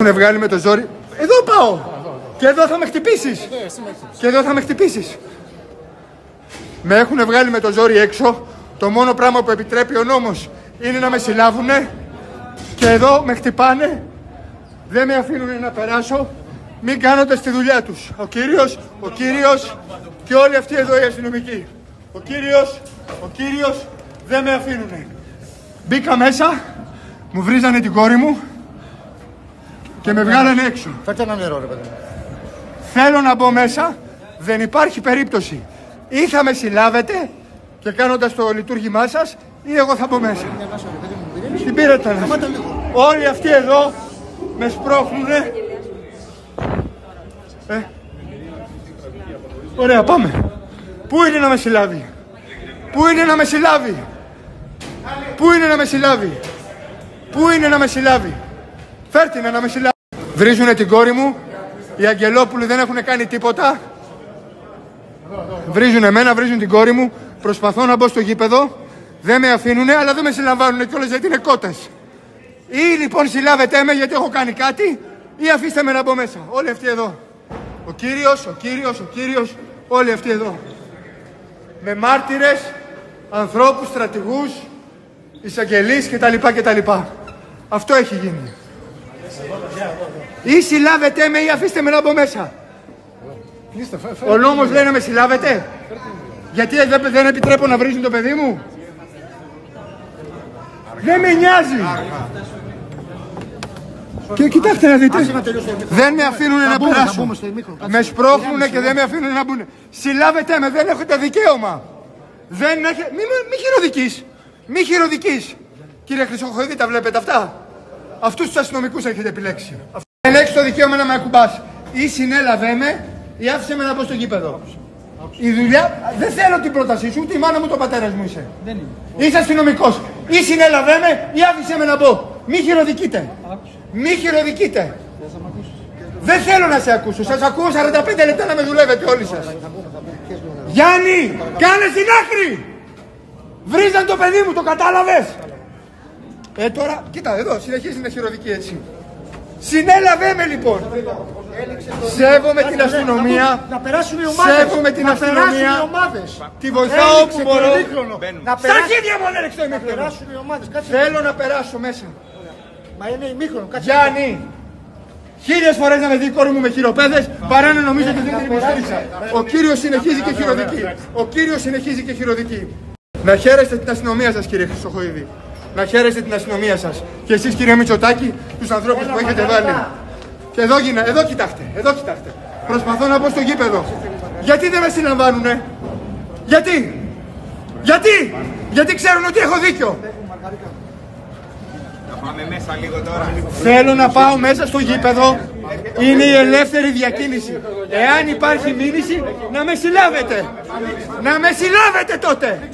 έχουν βγάλει με το ζόρι. Εδώ πάω! Και εδώ θα με χτυπήσεις! Και εδώ θα με χτυπήσεις! Με έχουν βγάλει με το ζόρι έξω. Το μόνο πράγμα που επιτρέπει ο νόμος είναι να με συλλάβουνε. Και εδώ με χτυπάνε. Δεν με αφήνουν να περάσω. Μην κάνοντας τη δουλειά τους. Ο κύριος και όλοι αυτοί εδώ οι αστυνομικοί. Ο κύριος δεν με αφήνουνε. Μπήκα μέσα, μου βρίζανε την κόρη μου και με βγάλανε έξω. Φέρτε ένα νερό, ρε παιδί. Θέλω να μπω μέσα, δεν υπάρχει περίπτωση. Ή θα με συλλάβετε και κάνοντας το λειτουργήμά σας, ή εγώ θα μπω μέσα. Την πήρατε. Όλοι αυτοί εδώ με σπρώχνουνε. Ωραία, πάμε. Πού είναι να με συλλάβει? Πού είναι να με συλλάβει? Πού είναι να με συλλάβει? Πού είναι να με συλλάβει? Φέρτε να με συλλάβει. Βρίζουνε την κόρη μου. Οι Αγγελόπουλοι δεν έχουν κάνει τίποτα. Βρίζουν εμένα, βρίζουν την κόρη μου. Προσπαθώ να μπω στο γήπεδο. Δεν με αφήνουνε, αλλά δεν με συλλαμβάνουνε κιόλας γιατί είναι κότες. Ή λοιπόν συλλάβετε με γιατί έχω κάνει κάτι, ή αφήστε με να μπω μέσα. Όλοι αυτοί εδώ. Ο κύριος, όλοι αυτοί εδώ. Με μάρτυρες, ανθρώπους, στρατηγούς, εισαγγελείς κτλ. Αυτό έχει γίνει. Ή συλλάβετε με ή αφήστε με να μπω μέσα. Ο νόμος λέει να με συλλάβετε. Γιατί δεν επιτρέπω να βρίζουν το παιδί μου. Δεν με νοιάζει. Και κοιτάξτε να δείτε. Δεν με αφήνουν να περάσω. Με σπρώχνουνε και δεν με αφήνουν να μπουν. Συλλάβετε με, δεν έχετε δικαίωμα. Μη χειροδικείς. Μη χειροδικείς. Κύριε Χρυσοχοίδη, τα βλέπετε αυτά? Αυτούς τους αστυνομικούς έχετε επιλέξει. Δεν έχεις το δικαίωμα να με ακουμπάς. Ή συνέλαβε με ή άφησε με να μπω στο γήπεδο. Η δουλειά, δεν θέλω την πρότασή σου, ούτε η μάνα μου, το πατέρας μου είσαι. Δεν είμαι. Είσαι αστυνομικός. Ή συνέλαβε με ή άφησε με να μπω. Μη χειροδικείτε. Μη χειροδικείτε. Δεν θέλω να σε ακούσω. Σας ακούω 45 λεπτά να με δουλεύετε όλοι σας. Γιάννη, κάνε στην άκρη. Βρίζαν το παιδί μου, το κατάλαβες? Τώρα, κοίτα εδώ, συνεχίζει να χειροδικεί έτσι. Συνέλαβε με λοιπόν. Σέβομαι την αστυνομία. Να περάσουν οι ομάδες. Σέβομαι την αστυνομία. Τη βοηθάω όπου μπορώ. Στα αρχίδια μου έλεξε το ημίχρονο. Θέλω να περάσω μέσα. Μα είναι ημίχρονο. Γιάννη, 1000 φορές να με δει η κόρη μου με χειροπέδες παρά να νομίζω ότι δεν την υποστήριξα. Ο κύριος συνεχίζει και χειροδικεί. Ο κύριος συνεχίζει και χειροδικεί. Να χαίρεστε την αστυνομία σας, κύριε Χρυσοχοίδη. Να χαίρεστε την αστυνομία σας. Και εσείς, κύριε Μητσοτάκη, τους ανθρώπους που έχετε βάλει. Και εδώ κοιτάξτε, εδώ κοιτάξτε. Προσπαθώ να μπω στο γήπεδο. Γιατί δεν με συλλαμβάνουνε? Γιατί ξέρουν ότι έχω δίκιο. Να πάμε μέσα λίγο τώρα. Θέλω να πάω μέσα στο γήπεδο. Είναι η ελεύθερη διακίνηση. Εάν υπάρχει μήνυση, να με συλλάβετε. Να με συλλάβετε τότε.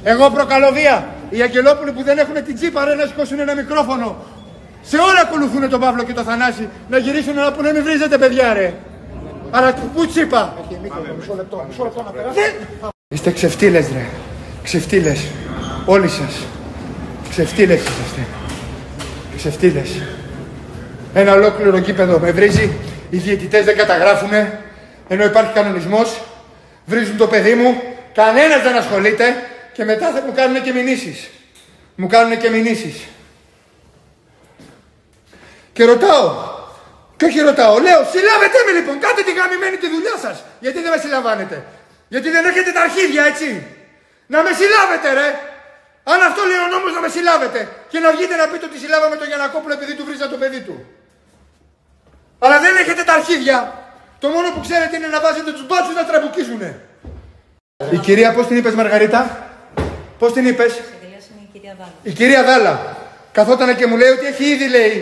Εγώ προκαλώ βία. Οι Αγγελόπουλοι που δεν έχουν την τσίπα ρε να σηκώσουν ένα μικρόφωνο. Σε όλα ακολουθούν τον Παύλο και τον Θανάση. Να γυρίσουν να πούνε μην βρίζετε παιδιά ρε. Αλλά πού τσίπα. Μισό λεπτό να περάσει. Είστε ξεφτύλες ρε. Ξεφτύλες. Όλοι σας. Ξεφτύλες είσαστε. Ξεφτύλες. Ένα ολόκληρο γήπεδο με βρίζει. Οι διαιτητές δεν καταγράφουνε. Ενώ υπάρχει κανονισμός. Βρίζουν το παιδί μου. Κανένας δεν ασχολείται. Και μετά θα μου κάνουν και μηνύσεις. Μου κάνουν και μηνύσεις. Και ρωτάω. Και όχι ρωτάω. Λέω συλλάβετε με λοιπόν. Κάντε τη γαμημένη τη δουλειά σας. Γιατί δεν με συλλαμβάνετε? Γιατί δεν έχετε τα αρχίδια έτσι. Να με συλλάβετε ρε. Αν αυτό λέει ο νόμος να με συλλάβετε. Και να βγείτε να πείτε ότι συλλάβαμε τον Γιαννακόπουλο επειδή του βρίζα το παιδί του. Αλλά δεν έχετε τα αρχίδια. Το μόνο που ξέρετε είναι να βάζετε τους μπάτσους να τραμπουκίζουνε. Η κυρία πώς την είπες Μαργαρίτα? Πώς την είπες? Η κυρία Δάλα. Καθότανε και μου λέει ότι έχει ήδη λέει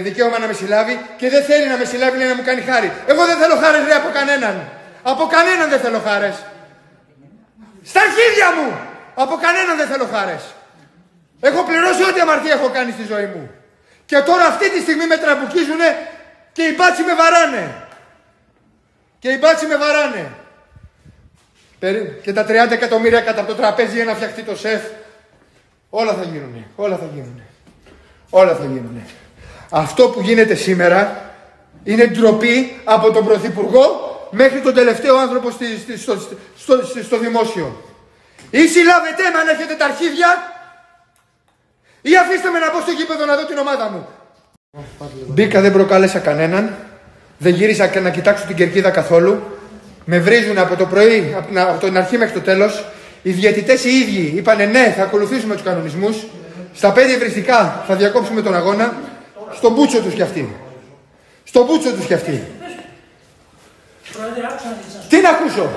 δικαίωμα να με συλλάβει και δεν θέλει να με συλλάβει, λέει να μου κάνει χάρη. Εγώ δεν θέλω χάρες ρε από κανέναν. Από κανέναν δεν θέλω χάρες. Στα αρχίδια μου! Από κανέναν δεν θέλω χάρες. Έχω πληρώσει ό,τι αμαρτία έχω κάνει στη ζωή μου. Και τώρα αυτή τη στιγμή με τραμπουκίζουνε και οι μπάτσοι με βαράνε. Και οι μπάτσοι με βαράνε. Και τα 30 εκατομμύρια κατά από το τραπέζι για να φτιαχτεί το σεφ. Όλα θα γίνουνε. Όλα θα γίνουνε. Όλα θα γίνουν. Αυτό που γίνεται σήμερα είναι ντροπή από τον Πρωθυπουργό μέχρι τον τελευταίο άνθρωπο στο δημόσιο. Ή συλλάβετε με αν έχετε τα αρχίδια, ή αφήστε με να μπω στο γήπεδο να δω την ομάδα μου. Μπήκα, δεν προκάλεσα κανέναν. Δεν γύρισα και να κοιτάξω την κερκίδα καθόλου. Με βρίζουν από το πρωί, από την αρχή μέχρι το τέλος. Οι διαιτητές οι ίδιοι είπανε ναι, θα ακολουθήσουμε τους κανονισμούς. Στα 5 ευρυστικά θα διακόψουμε τον αγώνα. Στον μπούτσο τους κι αυτοί. Στον μπούτσο τους κι αυτοί. Τι να ακούσω.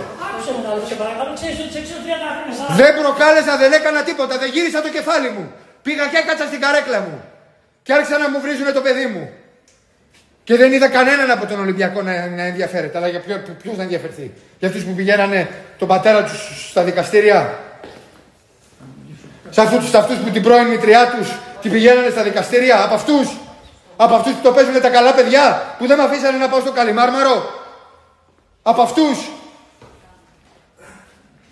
Δεν προκάλεσα, δεν έκανα τίποτα. Δεν γύρισα το κεφάλι μου. Πήγα και έκατσα στην καρέκλα μου. Και άρχισαν να μου βρίζουν το παιδί μου. Και δεν είδα κανέναν από τον Ολυμπιακό να ενδιαφέρεται. Αλλά για ποιος να ενδιαφερθεί. Για αυτούς που πηγαίνανε τον πατέρα τους στα δικαστήρια. Σε αυτούς που την πρώην μητριά τους την πηγαίνανε στα δικαστήρια. Από αυτούς. Από αυτούς που το παίζουν τα καλά παιδιά. Που δεν με αφήσανε να πάω στο Καλιμάρμαρο. Από αυτούς.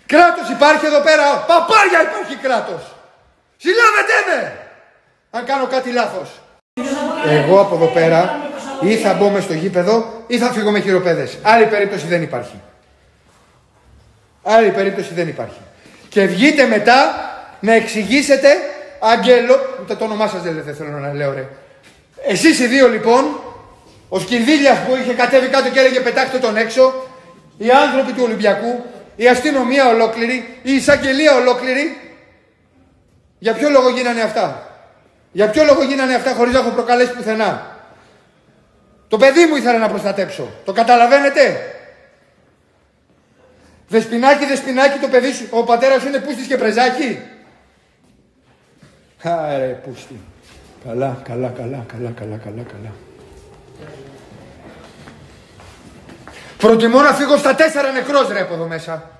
Κράτος υπάρχει εδώ πέρα. Παπάρια υπάρχει κράτος. Συλλάβετε με. Αν κάνω κάτι λάθος. Εγώ από εδώ πέρα ή θα μπω μες στο γήπεδο ή θα φύγω με χειροπέδες. Άλλη περίπτωση δεν υπάρχει. Άλλη περίπτωση δεν υπάρχει. Και βγείτε μετά να εξηγήσετε, Αγγέλο, το όνομά σας δεν θέλω να λέω ρε. Εσείς οι δύο λοιπόν, ο Σκινδύλιας που είχε κατέβει κάτω και έλεγε πετάχτε τον έξω, οι άνθρωποι του Ολυμπιακού, η αστυνομία ολόκληρη, η εισαγγελία ολόκληρη, για ποιο λόγο γίνανε αυτά. Για ποιο λόγο γίνανε αυτά χωρίς να έχω προκαλέσει πουθενά. Το παιδί μου ήθελα να προστατέψω. Το καταλαβαίνετε. Δεσποινάκι το παιδί σου. Ο πατέρας σου είναι πούστης και πρεζάκι. Άρε πούστη. Καλά. Προτιμώ να φύγω στα 4 νεκρός ρε από εδώ μέσα.